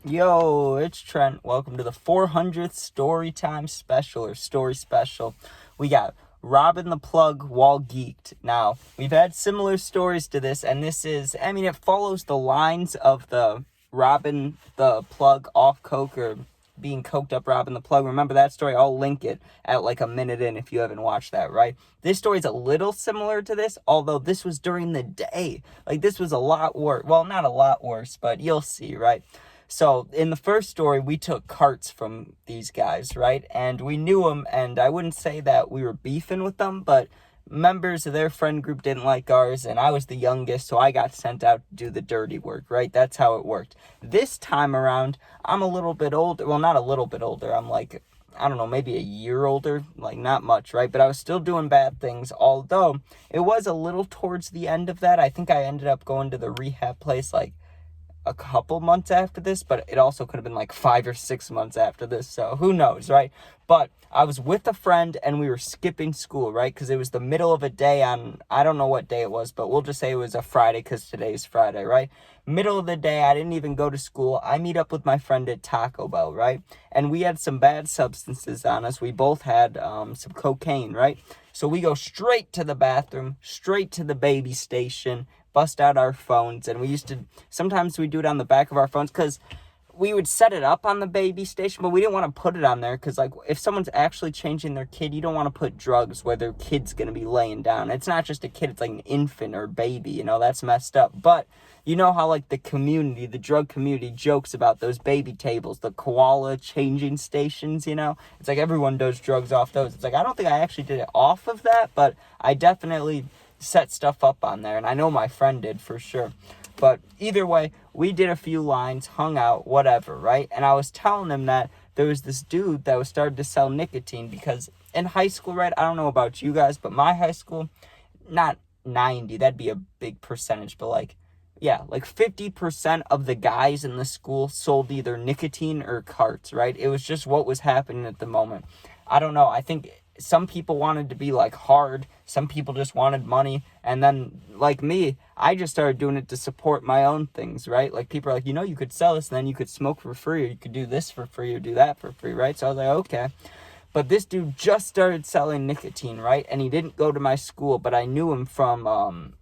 Yo, it's Trent. Welcome to the 400th story time special or story special. We got Robin the Plug while geeked. Now, we've had similar stories to this, and it follows the lines of the Robin the Plug off coke or being coked up Robin the Plug. Remember that story? I'll link it at like a minute in if you haven't watched that, right? This story's a little similar to this, although this was during the day. Like, this was a lot worse. Well, not a lot worse, but you'll see, right? So in the first story, we took carts from these guys, right? And we knew them, and I wouldn't say that we were beefing with them, but members of their friend group didn't like ours, and I was the youngest, so I got sent out to do the dirty work, right? That's how it worked. This time around, I'm a little bit older. Well, not a little bit older. I'm like, I don't know, maybe a year older, like not much, right? But I was still doing bad things, although it was a little towards the end of that. I think I ended up going to the rehab place like a couple months after this, but it also could have been like 5 or 6 months after this, so who knows, right? But I was with a friend and we were skipping school, right? Because it was the middle of a day on, I don't know what day it was, but we'll just say it was a Friday because today's Friday, right? Middle of the day, I didn't even go to school. I meet up with my friend at Taco Bell, right? And we had some bad substances on us. We both had some cocaine, right? So we go straight to the bathroom, straight to the baby station, bust out our phones, and sometimes we do it on the back of our phones, because we would set it up on the baby station, but we didn't want to put it on there, because, like, if someone's actually changing their kid, you don't want to put drugs where their kid's going to be laying down. It's not just a kid, it's like an infant or baby, that's messed up. But you know how, like, the drug community jokes about those baby tables, the koala changing stations, It's like everyone does drugs off those. It's like, I don't think I actually did it off of that, but I definitely set stuff up on there, and I know my friend did for sure. But either way, we did a few lines, hung out, whatever, right? And I was telling him that there was this dude that was starting to sell nicotine, because in high school, right, I don't know about you guys, but my high school, not 90, that'd be a big percentage, but like 50% of the guys in the school sold either nicotine or carts, right? It was just what was happening at the moment. I don't know, I think some people wanted to be like hard, some people just wanted money, and then like me, I just started doing it to support my own things, right? Like, people are like, you could sell this and then you could smoke for free, or you could do this for free or do that for free, right? So I was like, okay. But this dude just started selling nicotine, right? And he didn't go to my school, but I knew him from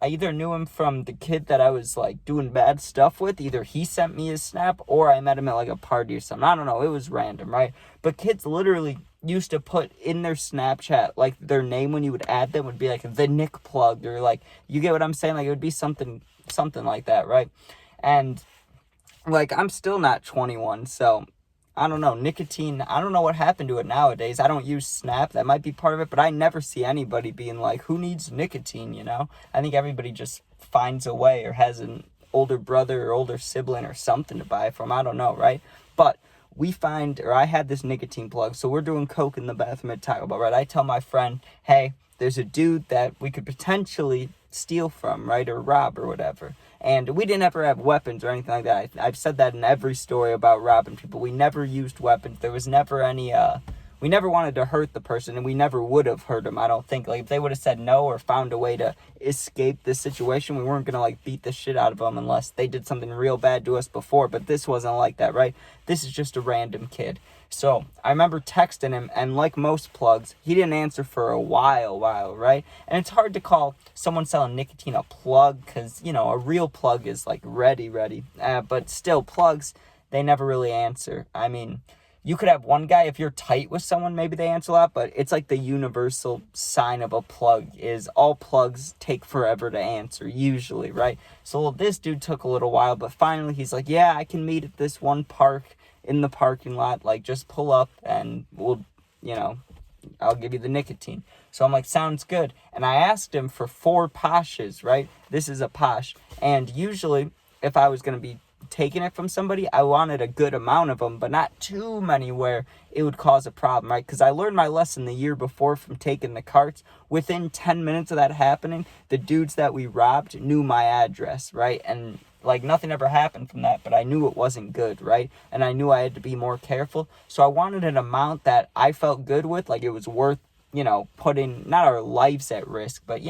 I either knew him from the kid that I was, like, doing bad stuff with. Either he sent me his snap, or I met him at, like, a party or something. I don't know. It was random, right? But kids literally used to put in their Snapchat, like, their name when you would add them would be, like, the Nick Plug, or, like, you get what I'm saying? Like, it would be something like that, right? And, like, I'm still not 21, so I don't know, nicotine, I don't know what happened to it nowadays. I don't use Snap, that might be part of it, but I never see anybody being like, who needs nicotine, I think everybody just finds a way, or has an older brother or older sibling or something to buy from, I don't know, right? But I had this nicotine plug, so we're doing coke in the bathroom at Taco Bell, right? I tell my friend, hey, there's a dude that we could potentially steal from, right, or rob or whatever. And we didn't ever have weapons or anything like that. I've said that in every story about robbing people. We never used weapons. There was never any, we never wanted to hurt the person, and we never would have hurt them, I don't think. Like, if they would have said no or found a way to escape this situation, we weren't going to, like, beat the shit out of them unless they did something real bad to us before. But this wasn't like that, right? This is just a random kid. So I remember texting him, and like most plugs, he didn't answer for a while, right? And it's hard to call someone selling nicotine a plug, because, a real plug is like ready. But still, plugs, they never really answer. I mean, you could have one guy, if you're tight with someone, maybe they answer a lot, but it's like the universal sign of a plug is all plugs take forever to answer, usually, right? So this dude took a little while, but finally he's like, yeah, I can meet at this one park in the parking lot, like, just pull up and we'll, I'll give you the nicotine. So I'm like, sounds good. And I asked him for 4 Pashes, right? This is a Pash. And usually, if I was going to be taking it from somebody, I wanted a good amount of them, but not too many where it would cause a problem, right? Because I learned my lesson the year before from taking the carts. Within 10 minutes of that happening, the dudes that we robbed knew my address, right? And like, nothing ever happened from that, but I knew it wasn't good, right? And I knew I had to be more careful. So I wanted an amount that I felt good with, like it was worth, putting not our lives at risk, but,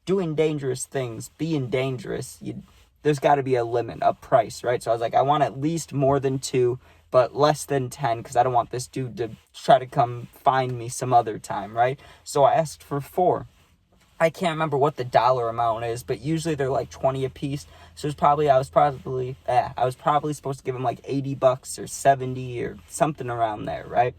doing dangerous things, being dangerous. there's got to be a limit, a price, right? So I was like, I want at least more than 2, but less than 10, because I don't want this dude to try to come find me some other time, right? So I asked for 4. I can't remember what the dollar amount is, but usually they're like 20 a piece. So I was probably supposed to give him like $80 or 70 or something around there, right?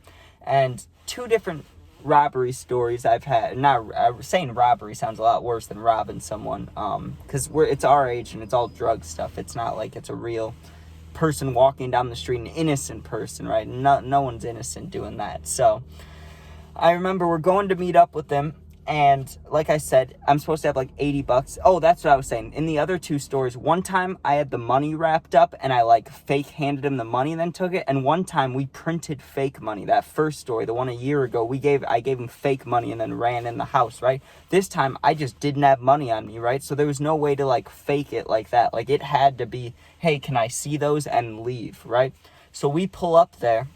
And 2 different robbery stories I've had. Not saying robbery sounds a lot worse than robbing someone, because it's our age and it's all drug stuff. It's not like it's a real person walking down the street, an innocent person, right? No one's innocent doing that. So I remember we're going to meet up with them, and like I said, I'm supposed to have like $80. Oh, that's what I was saying. In the other 2 stories, one time I had the money wrapped up and I like fake handed him the money and then took it. And one time we printed fake money. That first story, the one a year ago, I gave him fake money and then ran in the house, right? This time I just didn't have money on me, right? So there was no way to like fake it like that. Like it had to be, hey, can I see those, and leave, right? So we pull up there,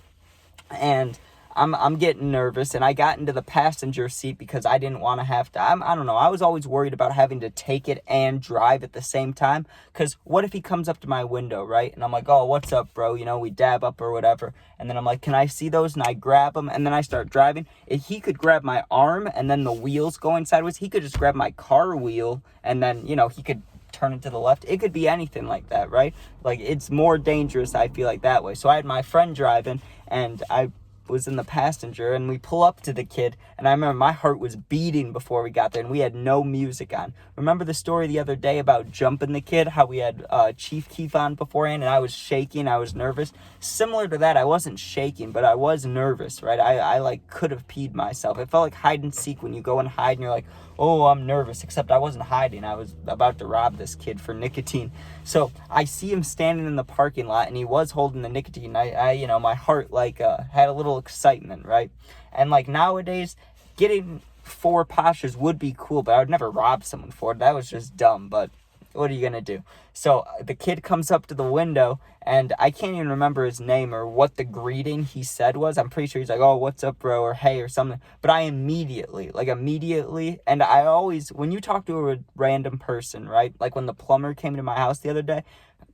and I'm getting nervous, and I got into the passenger seat because I didn't want to have to, I don't know, I was always worried about having to take it and drive at the same time, because what if he comes up to my window, right? And I'm like, oh, what's up, bro? You know, we dab up or whatever, and then I'm like, can I see those? And I grab them, and then I start driving. If he could grab my arm, and then the wheels going sideways, he could just grab my car wheel, and then, you know, he could turn it to the left. It could be anything like that, right? Like, it's more dangerous, I feel like, that way. So I had my friend driving, and I was in the passenger, and we pull up to the kid, and I remember my heart was beating before we got there, and we had no music on. Remember the story the other day about jumping the kid, how we had Chief Keef on beforehand, and I was shaking, I was nervous? Similar to that, I wasn't shaking, but I was nervous, right? I like could have peed myself. It felt like hide and seek when you go and hide and you're like, oh, I'm nervous, except I wasn't hiding. I was about to rob this kid for nicotine. So I see him standing in the parking lot, and he was holding the nicotine. I you know, my heart like had a little excitement, right? And like nowadays, getting 4 Pashas would be cool, but I would never rob someone for it. That was just dumb, but what are you gonna do? So the kid comes up to the window, and I can't even remember his name or what the greeting he said was. I'm pretty sure he's like, oh, what's up, bro, or hey, or something. But I immediately, and I always, when you talk to a random person, right? Like when the plumber came to my house the other day,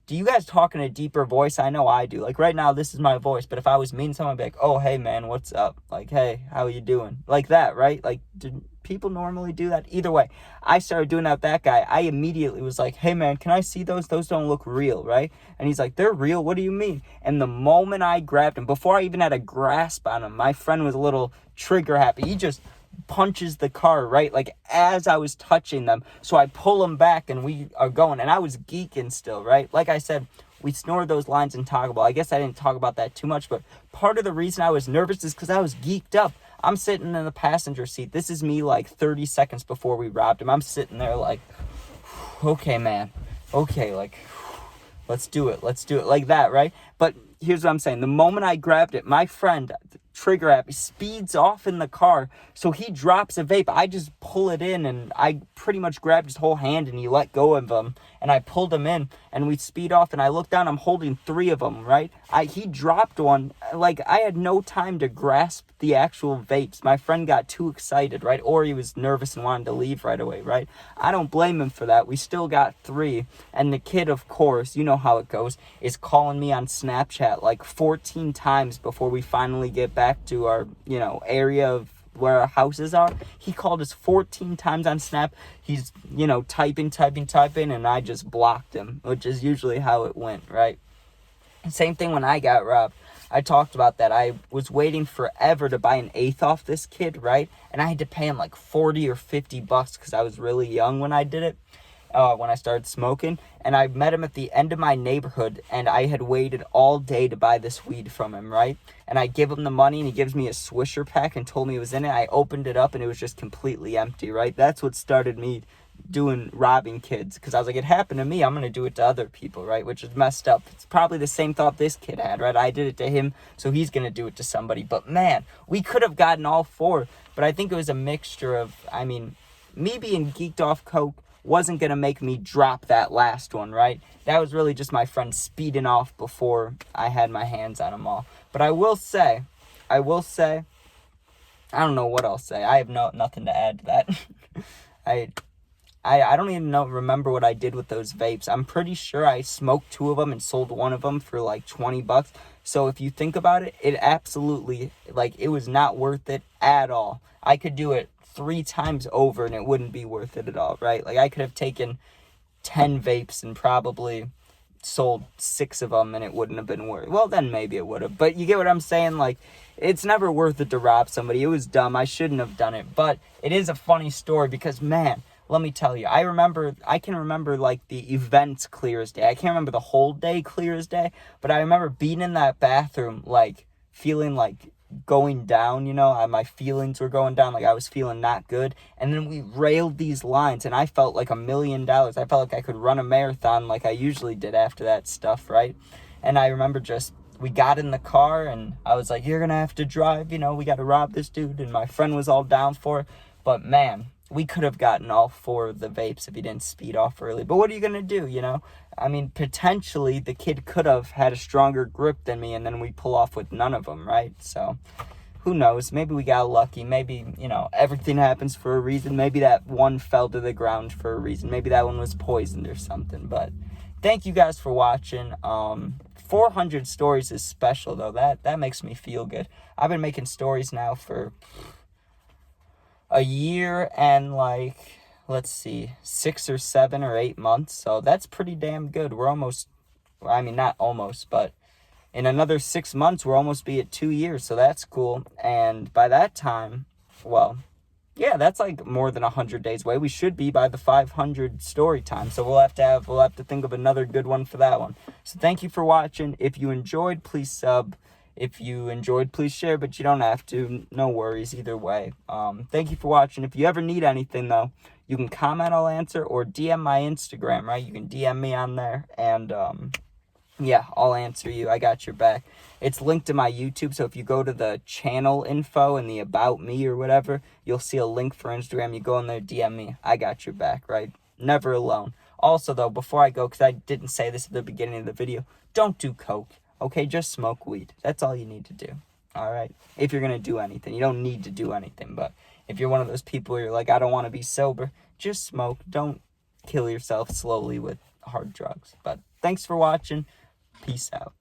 do you guys talk in a deeper voice? I know I do. Like right now, this is my voice, but if I was meeting someone, I'd be like, oh, hey, man, what's up? Like, hey, how you doing? Like that, right? Like, did people normally do that? Either way, I started doing that with that guy. I immediately was like, hey, man, can I see those? Those don't look real, right? And he's like, they're real? What do you mean? And the moment I grabbed him, before I even had a grasp on him, my friend was a little trigger happy. He just punches the car, right? Like as I was touching them. So I pull him back, and we are going, and I was geeking still, right? Like I said, we snored those lines in Taco Bell. I guess I didn't talk about that too much, but part of the reason I was nervous is because I was geeked up. I'm sitting in the passenger seat. This is me like 30 seconds before we robbed him. I'm sitting there like, okay, man. Okay, like, let's do it like that, right? But here's what I'm saying. The moment I grabbed it, my friend, trigger happy, speeds off in the car. So he drops a vape. I just pull it in, and I pretty much grabbed his whole hand, and he let go of him, and I pulled him in, and we speed off, and I look down, I'm holding 3 of them, right? He dropped one. Like, I had no time to grasp the actual vapes. My friend got too excited, right? Or he was nervous and wanted to leave right away, right? I don't blame him for that. We still got 3, and the kid, of course, you know how it goes, is calling me on Snapchat like 14 times before we finally get back to our, you know, area of where our houses are. He called us 14 times on Snap. He's, you know, typing, and I just blocked him, which is usually how it went, right? Same thing when I got robbed. I talked about that. I was waiting forever to buy an eighth off this kid, right? And I had to pay him like 40 or 50 bucks because I was really young when I did it. When I started smoking, and I met him at the end of my neighborhood, and I had waited all day to buy this weed from him, right? And I give him the money, and he gives me a Swisher pack and told me it was in it. I opened it up, and it was just completely empty, right? That's what started me robbing kids, because I was like, it happened to me, I'm gonna do it to other people, right? Which is messed up. It's probably the same thought this kid had, right? I did it to him, so he's gonna do it to somebody. But man, we could have gotten all 4, but I think it was a mixture of, I mean, me being geeked off coke wasn't going to make me drop that last one, right? That was really just my friend speeding off before I had my hands on them all. But I will say, I don't know what I'll say. I have nothing to add to that. I don't even remember what I did with those vapes. I'm pretty sure I smoked 2 of them and sold one of them for like $20. So if you think about it, it absolutely, like, it was not worth it at all. I could do it 3 times over and it wouldn't be worth it at all, right? Like, I could have taken 10 vapes and probably sold 6 of them and it wouldn't have been worth it. Well, then maybe it would have. But you get what I'm saying? Like, it's never worth it to rob somebody. It was dumb. I shouldn't have done it. But it is a funny story because, man, let me tell you, I can remember like the events clear as day. I can't remember the whole day clear as day, but I remember being in that bathroom, like, feeling like going down, you know, my feelings were going down, like I was feeling not good. And then we railed these lines and I felt like $1 million. I felt like I could run a marathon like I usually did after that stuff, right? And I remember we got in the car and I was like, you're gonna have to drive, you know, we gotta rob this dude. And my friend was all down for it. But man, we could have gotten all 4 of the vapes if he didn't speed off early. But what are you gonna do, you know? I mean, potentially the kid could have had a stronger grip than me and then we pull off with none of them, right? So who knows? Maybe we got lucky. Maybe, you know, everything happens for a reason. Maybe that one fell to the ground for a reason. Maybe that one was poisoned or something. But thank you guys for watching. 400 stories is special, though. That makes me feel good. I've been making stories now for a year and, like, let's see, 6 or 7 or 8 months. So that's pretty damn good. We're almost, I mean, not almost, but in another 6 months, we'll almost be at 2 years. So that's cool. And by that time, well, yeah, that's like more than 100 days away. We should be by the 500 story time. So we'll have to think of another good one for that one. So thank you for watching. If you enjoyed, please sub. If you enjoyed, please share, but you don't have to. No worries either way. Thank you for watching. If you ever need anything, though, you can comment, I'll answer, or DM my Instagram, right? You can DM me on there, and yeah, I'll answer you. I got your back. It's linked to my YouTube, so if you go to the channel info and the About Me or whatever, you'll see a link for Instagram. You go in there, DM me. I got your back, right? Never alone. Also, though, before I go, because I didn't say this at the beginning of the video, don't do coke, okay? Just smoke weed. That's all you need to do, all right? If you're going to do anything. You don't need to do anything, but if you're one of those people where you're like, I don't want to be sober, just smoke. Don't kill yourself slowly with hard drugs. But thanks for watching. Peace out.